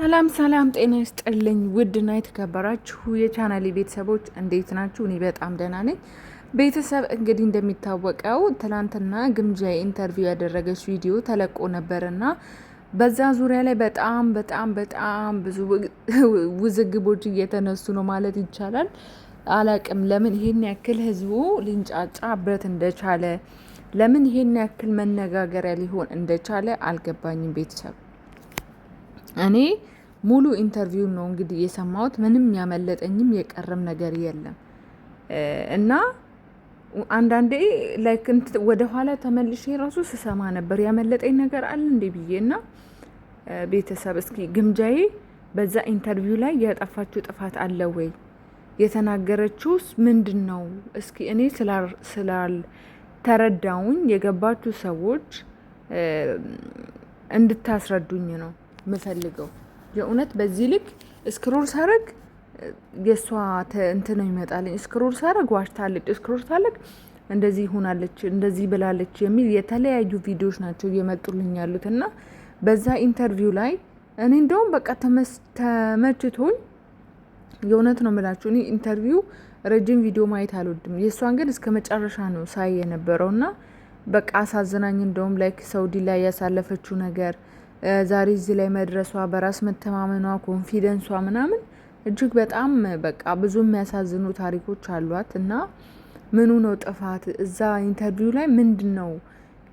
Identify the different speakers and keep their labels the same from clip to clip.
Speaker 1: ሰላም ሰላም፣ ጤና ይስጥልኝ ውድና የተከበራችሁ የቻናሌ ቤተሰቦች እንዴት ናችሁ? እኔ በጣም ደህና ነኝ። ቤተሰብ እንግዲህ እንደሚታወቀው ትናንትና ግምጃ ኢንተርቪው ያደረገች ቪዲዮ ተለቆ ነበርና በዛ ዙሪያ ላይ በጣም ብዙ ውዝግቦች እየተነሱ ነው ማለት ይቻላል። አላቅም ለምን ይሄን ያክል ህዝቡ ሊንጫጫበት እንደቻለ፣ ለምን ይሄን ያክል መነጋገሪያ ሊሆን እንደቻለ አልገባኝም ቤተሰብ። እኔ ሙሉ ኢንተርቪውን ነው እንግዲህ የሰማሁት። ምንም ያመለጠኝም የቀረም ነገር የለም እና አንዳንዴ ላይክ ወደ ኋላ ተመልሼ ራሱ ስሰማ ነበር ያመለጠኝ ነገር አለ እንዴ ብዬ እና ቤተሰብ እስኪ ግምጃዬ በዛ ኢንተርቪው ላይ ያጠፋችው ጥፋት አለ ወይ? የተናገረችውስ ምንድን ነው? እስኪ እኔ ስላልተረዳውኝ የገባችሁ ሰዎች እንድታስረዱኝ ነው ምፈልገው። የእውነት በዚህ ልክ ስክሮል ሳረግ የሷ እንትን ነው ይመጣልኝ። ስክሮል ሳረግ ዋሽታለች፣ ስክሮል ሳረግ እንደዚህ ሆናለች፣ እንደዚህ ብላለች የሚል የተለያዩ ቪዲዮዎች ናቸው እየመጡልኝ ያሉት እና በዛ ኢንተርቪው ላይ እኔ እንደውም በቃ ተመችቶኝ የእውነት ነው የምላችሁ። እኔ ኢንተርቪው ረጅም ቪዲዮ ማየት አልወድም። የእሷን ግን እስከ መጨረሻ ነው ሳይ የነበረው እና በቃ አሳዝናኝ። እንደውም ላይክ ሳውዲ ላይ ያሳለፈችው ነገር ዛሬ እዚህ ላይ መድረሷ፣ በራስ መተማመኗ፣ ኮንፊደንሷ ምናምን እጅግ በጣም በቃ ብዙ የሚያሳዝኑ ታሪኮች አሏት እና ምኑ ነው ጥፋት እዛ ኢንተርቪው ላይ ምንድን ነው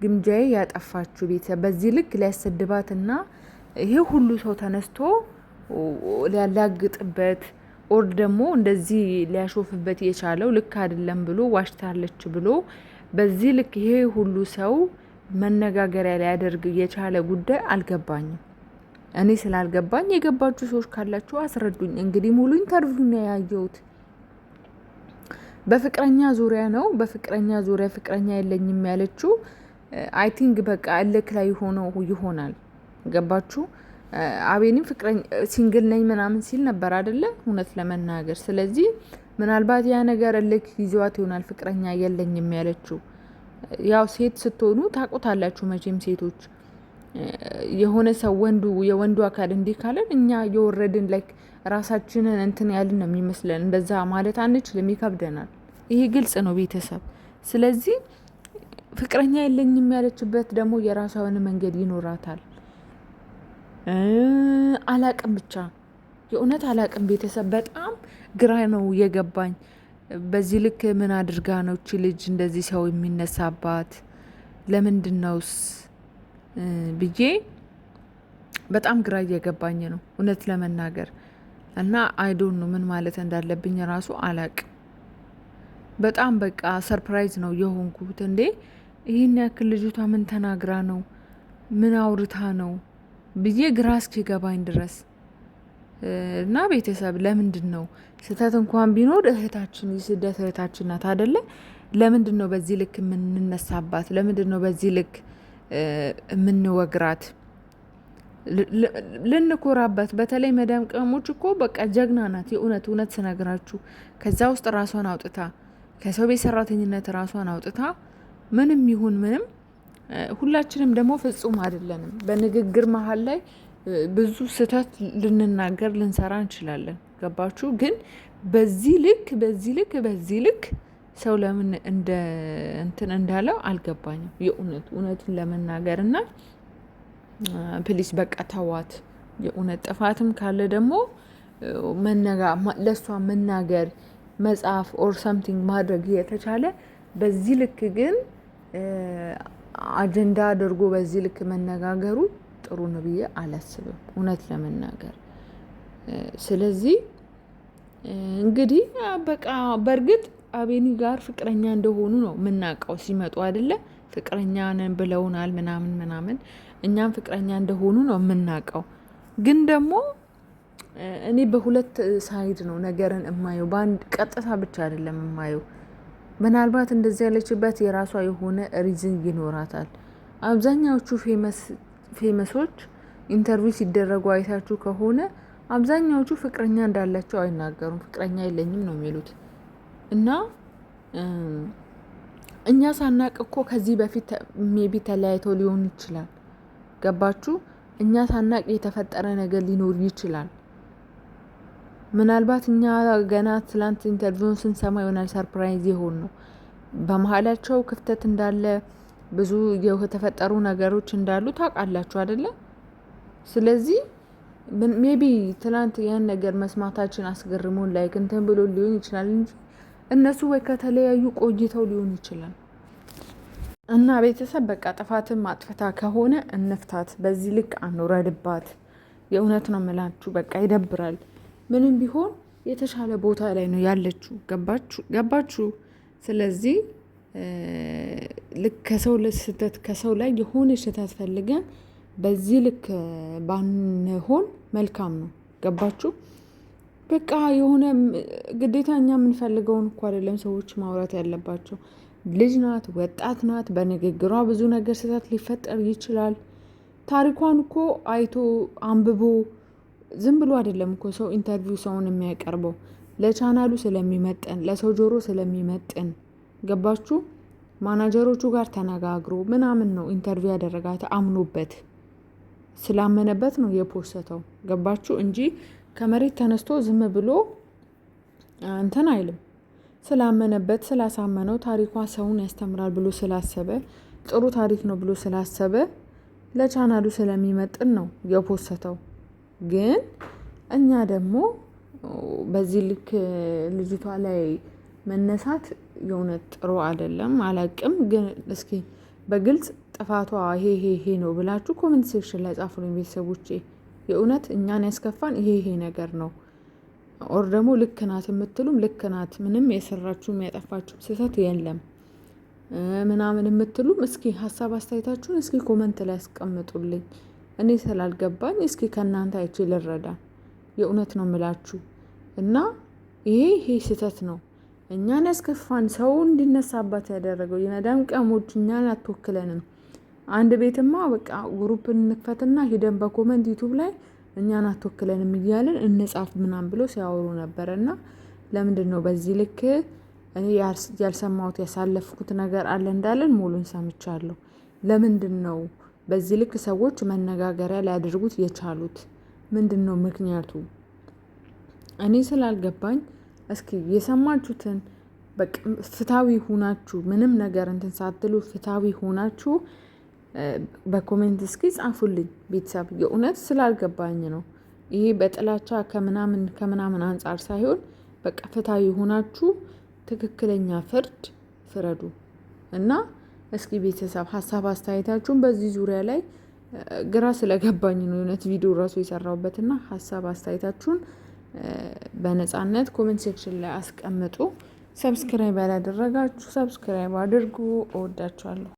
Speaker 1: ግምጃዬ ያጠፋችው? ቤተሰብ በዚህ ልክ ሊያሰድባት እና ይሄ ሁሉ ሰው ተነስቶ ሊያላግጥበት ኦር ደግሞ እንደዚህ ሊያሾፍበት የቻለው ልክ አይደለም ብሎ ዋሽታለች ብሎ በዚህ ልክ ይሄ ሁሉ ሰው መነጋገሪያ ሊያደርግ የቻለ ጉዳይ አልገባኝም። እኔ ስላልገባኝ የገባችሁ ሰዎች ካላችሁ አስረዱኝ። እንግዲህ ሙሉ ኢንተርቪው ነው ያየሁት። በፍቅረኛ ዙሪያ ነው። በፍቅረኛ ዙሪያ ፍቅረኛ የለኝም ያለችው አይ ቲንክ በቃ እልክ ላይ ሆኖ ይሆናል። ገባችሁ? አቤኒም ፍቅረኛ ሲንግል ነኝ ምናምን ሲል ነበር አይደለ? እውነት ለመናገር ስለዚህ ምናልባት ያ ነገር እልክ ይዟት ይሆናል ፍቅረኛ የለኝም ያለችው። ያው ሴት ስትሆኑ ታውቁታላችሁ መቼም ሴቶች የሆነ ሰው የወንዱ አካል እንዲህ ካለን እኛ የወረድን ላይክ ራሳችንን እንትን ያልን ነው የሚመስለን። እንደዛ ማለት አንችልም፣ ይከብደናል። ይሄ ግልጽ ነው ቤተሰብ። ስለዚህ ፍቅረኛ የለኝም ያለችበት ደግሞ የራሷ የሆነ መንገድ ይኖራታል። አላቅም ብቻ የእውነት አላቅም ቤተሰብ። በጣም ግራ ነው የገባኝ። በዚህ ልክ ምን አድርጋ ነው እቺ ልጅ እንደዚህ ሰው የሚነሳባት? ለምንድን ነውስ ብዬ በጣም ግራ እየገባኝ ነው እውነት ለመናገር እና አይዶን ነው ምን ማለት እንዳለብኝ ራሱ አላቅም። በጣም በቃ ሰርፕራይዝ ነው የሆንኩት። እንዴ ይህን ያክል ልጅቷ ምን ተናግራ ነው ምን አውርታ ነው ብዬ ግራ እስኪገባኝ ድረስ እና ቤተሰብ ለምንድን ነው ስህተት እንኳን ቢኖር እህታችን የስደት እህታችን ናት አይደለ? ለምንድን ነው በዚህ ልክ የምንነሳባት? ለምንድን ነው በዚህ ልክ የምንወግራት? ልንኮራበት። በተለይ መዳም ቀሞች እኮ በቃ ጀግና ናት። እውነት ስነግራችሁ ከዛ ውስጥ ራሷን አውጥታ ከሰው ቤት ሰራተኝነት ራሷን አውጥታ ምንም ይሁን ምንም፣ ሁላችንም ደግሞ ፍጹም አይደለንም። በንግግር መሀል ላይ ብዙ ስህተት ልንናገር ልንሰራ እንችላለን። ገባችሁ? ግን በዚህ ልክ ሰው ለምን እንትን እንዳለው አልገባኝም። እውነትን ለመናገር እና ፕሊስ በቃ ተዋት። የእውነት ጥፋትም ካለ ደግሞ ለእሷ መናገር መጽሐፍ ኦር ሰምቲንግ ማድረግ የተቻለ፣ በዚህ ልክ ግን አጀንዳ አድርጎ በዚህ ልክ መነጋገሩ ጥሩ ነው ብዬ አላስብም እውነት ለመናገር። ስለዚህ እንግዲህ በቃ በእርግጥ አቤኒ ጋር ፍቅረኛ እንደሆኑ ነው የምናውቀው። ሲመጡ አይደለ ፍቅረኛ ነን ብለውናል ምናምን እኛም ፍቅረኛ እንደሆኑ ነው የምናውቀው። ግን ደግሞ እኔ በሁለት ሳይድ ነው ነገርን የማየው፣ በአንድ ቀጥታ ብቻ አይደለም የማየው። ምናልባት እንደዚህ ያለችበት የራሷ የሆነ ሪዝን ይኖራታል። አብዛኛዎቹ ፌመሶች ኢንተርቪው ሲደረጉ አይታችሁ ከሆነ አብዛኛዎቹ ፍቅረኛ እንዳላቸው አይናገሩም። ፍቅረኛ የለኝም ነው የሚሉት እና እኛ ሳናቅ እኮ ከዚህ በፊት ሜቢ ተለያይተው ሊሆን ይችላል። ገባችሁ? እኛ ሳናቅ የተፈጠረ ነገር ሊኖር ይችላል። ምናልባት እኛ ገና ትላንት ኢንተርቪውን ስንሰማ ይሆናል ሰርፕራይዝ የሆን ነው። በመሀላቸው ክፍተት እንዳለ ብዙ የተፈጠሩ ነገሮች እንዳሉ ታውቃላችሁ አይደለ? ስለዚህ ሜቢ ትላንት ያን ነገር መስማታችን አስገርሞን ላይክ እንትን ብሎ ሊሆን ይችላል እንጂ እነሱ ወይ ከተለያዩ ቆይተው ሊሆን ይችላል። እና ቤተሰብ በቃ ጥፋትን ማጥፍታ ከሆነ እንፍታት። በዚህ ልክ አንውረድባት። የእውነት ነው የምላችሁ። በቃ ይደብራል። ምንም ቢሆን የተሻለ ቦታ ላይ ነው ያለችው። ገባችሁ? ስለዚህ ልክ ከሰው ላይ የሆነ ስህተት ፈልገን በዚህ ልክ ባንሆን መልካም ነው። ገባችሁ? በቃ የሆነ ግዴታ እኛ የምንፈልገውን እኮ አይደለም ሰዎች ማውራት ያለባቸው። ልጅ ናት፣ ወጣት ናት። በንግግሯ ብዙ ነገር ስህተት ሊፈጠር ይችላል። ታሪኳን እኮ አይቶ አንብቦ ዝም ብሎ አይደለም እኮ ሰው ኢንተርቪው ሰውን የሚያቀርበው ለቻናሉ ስለሚመጥን፣ ለሰው ጆሮ ስለሚመጥን። ገባችሁ? ማናጀሮቹ ጋር ተነጋግሮ ምናምን ነው ኢንተርቪው ያደረጋት። አምኖበት ስላመነበት ነው የፖስተው። ገባችሁ? እንጂ ከመሬት ተነስቶ ዝም ብሎ እንትን አይልም። ስላመነበት ስላሳመነው ታሪኳ ሰውን ያስተምራል ብሎ ስላሰበ ጥሩ ታሪክ ነው ብሎ ስላሰበ ለቻናሉ ስለሚመጥን ነው የፖስተው። ግን እኛ ደግሞ በዚህ ልክ ልጅቷ ላይ መነሳት የእውነት ጥሩ አይደለም። አላቅም ግን እስኪ በግልጽ ጥፋቷ ይሄ ነው ብላችሁ ኮሜንት ሴክሽን ላይ ጻፉልኝ ቤተሰቦቼ። የእውነት እኛን ያስከፋን ይሄ ነገር ነው። ኦር ደግሞ ልክ ናት የምትሉም ልክ ናት፣ ምንም የሰራችሁ የሚያጠፋችሁ ስህተት የለም ምናምን የምትሉም እስኪ ሀሳብ አስተያየታችሁን እስኪ ኮመንት ላይ ያስቀምጡልኝ። እኔ ስላልገባኝ እስኪ ከእናንተ አይቼ ልረዳ። የእውነት ነው የምላችሁ። እና ይሄ ስህተት ነው። እኛን ያስከፋን ሰው እንዲነሳባት ያደረገው የመዳም ቀሞች እኛን አትወክለንም። አንድ ቤትማ በቃ ግሩፕ እንክፈትና ሂደን በኮመንት ዩቱብ ላይ እኛን አትወክለንም እያለን እንጻፍ ምናምን ብሎ ሲያወሩ ነበር። እና ለምንድን ነው በዚህ ልክ እኔ ያልሰማሁት ያሳለፍኩት ነገር አለ እንዳለን ሙሉን ሰምቻለሁ። ለምንድን ነው በዚህ ልክ ሰዎች መነጋገሪያ ሊያደርጉት የቻሉት? ምንድን ነው ምክንያቱ? እኔ ስላልገባኝ እስኪ የሰማችሁትን ፍትሃዊ ሁናችሁ ምንም ነገር እንትን ሳትሉ ፍትሃዊ ሁናችሁ በኮሜንት እስኪ ጻፉልኝ ቤተሰብ። የእውነት ስላልገባኝ ነው። ይሄ በጥላቻ ከምናምን አንጻር ሳይሆን በቃ ፍትሃዊ ሁናችሁ ትክክለኛ ፍርድ ፍረዱ። እና እስኪ ቤተሰብ ሀሳብ አስተያየታችሁን በዚህ ዙሪያ ላይ ግራ ስለገባኝ ነው የእውነት ቪዲዮ ራሱ የሰራሁበትና ሀሳብ አስተያየታችሁን በነፃነት ኮሜንት ሴክሽን ላይ አስቀምጡ። ሰብስክራይብ ያላደረጋችሁ ሰብስክራይብ አድርጉ። እወዳችኋለሁ።